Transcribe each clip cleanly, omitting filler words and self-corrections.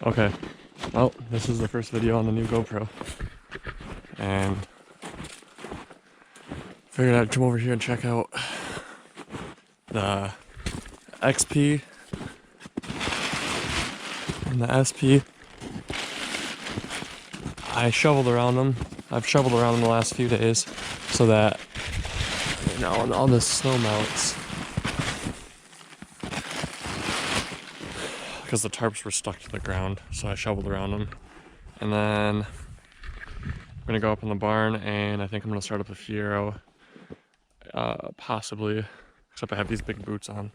Okay, well, this is the first video on the new GoPro, and figured I'd come over here and check out the XP and the SP. I shoveled around them. I've shoveled around them the last few days so that, you know, when all this snow melts, because the tarps were stuck to the ground, so I shoveled around them. And then I'm gonna go up in the barn, and I think I'm gonna start up a Fiero, possibly, except I have these big boots on,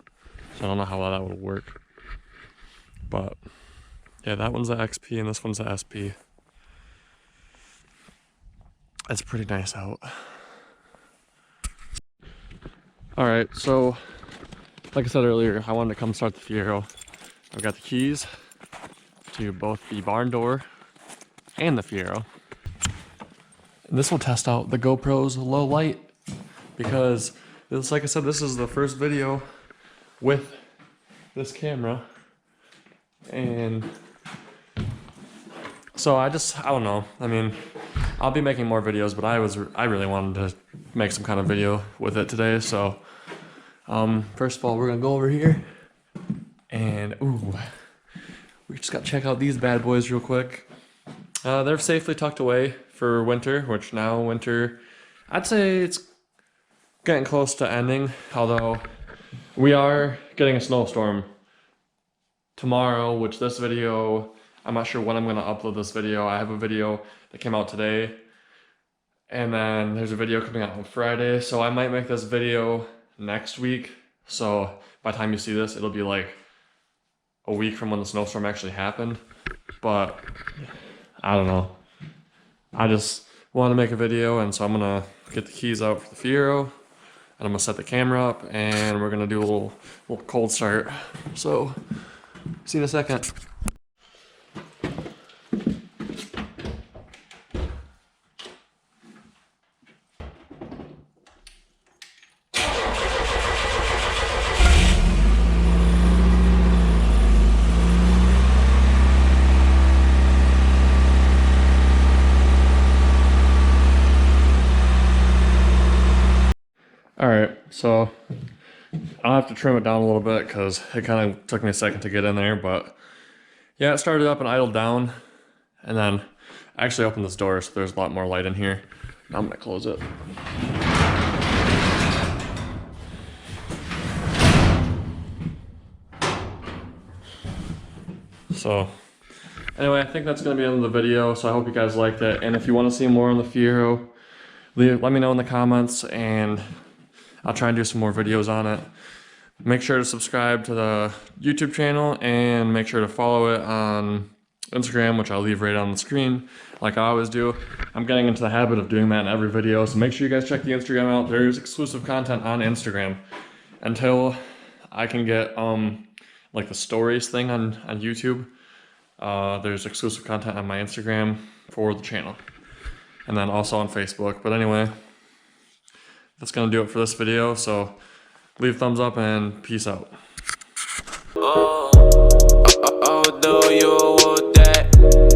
so I don't know how well that would work. But yeah, that one's the XP and this one's the SP. It's pretty nice out. Alright, so like I said earlier, I wanted to come start the Fiero. I've got the keys to both the barn door and the Fiero. And this will test out the GoPro's low light, because this, like I said, this is the first video with this camera. And so I don't know. I mean, I'll be making more videos, but I really wanted to make some kind of video with it today. So first of all, we're gonna go over here and we just gotta check out these bad boys real quick. They're safely tucked away for winter, which now winter, I'd say it's getting close to ending, although we are getting a snowstorm tomorrow, which this video, I'm not sure when I'm gonna upload this video. I have a video that came out today, and then there's a video coming out on Friday, so I might make this video next week. So by the time you see this, it'll be like a week from when the snowstorm actually happened. But I don't know. I just want to make a video, and so I'm gonna get the keys out for the Fiero, and I'm gonna set the camera up, and we're gonna do a little cold start. So see you in a second. Alright, so I'll have to trim it down a little bit because it kind of took me a second to get in there, but yeah, it started up and idled down, and then I actually opened this door so there's a lot more light in here. Now I'm going to close it. So anyway, I think that's going to be the end of the video, so I hope you guys liked it, and if you want to see more on the Fiero, let me know in the comments, and I'll try and do some more videos on it. Make sure to subscribe to the YouTube channel, and make sure to follow it on Instagram, which I'll leave right on the screen, like I always do. I'm getting into the habit of doing that in every video, so make sure you guys check the Instagram out. There's exclusive content on Instagram until I can get like the stories thing on YouTube. There's exclusive content on my Instagram for the channel, and then also on Facebook. But anyway, that's gonna do it for this video, so leave a thumbs up and peace out. Oh, do you want that?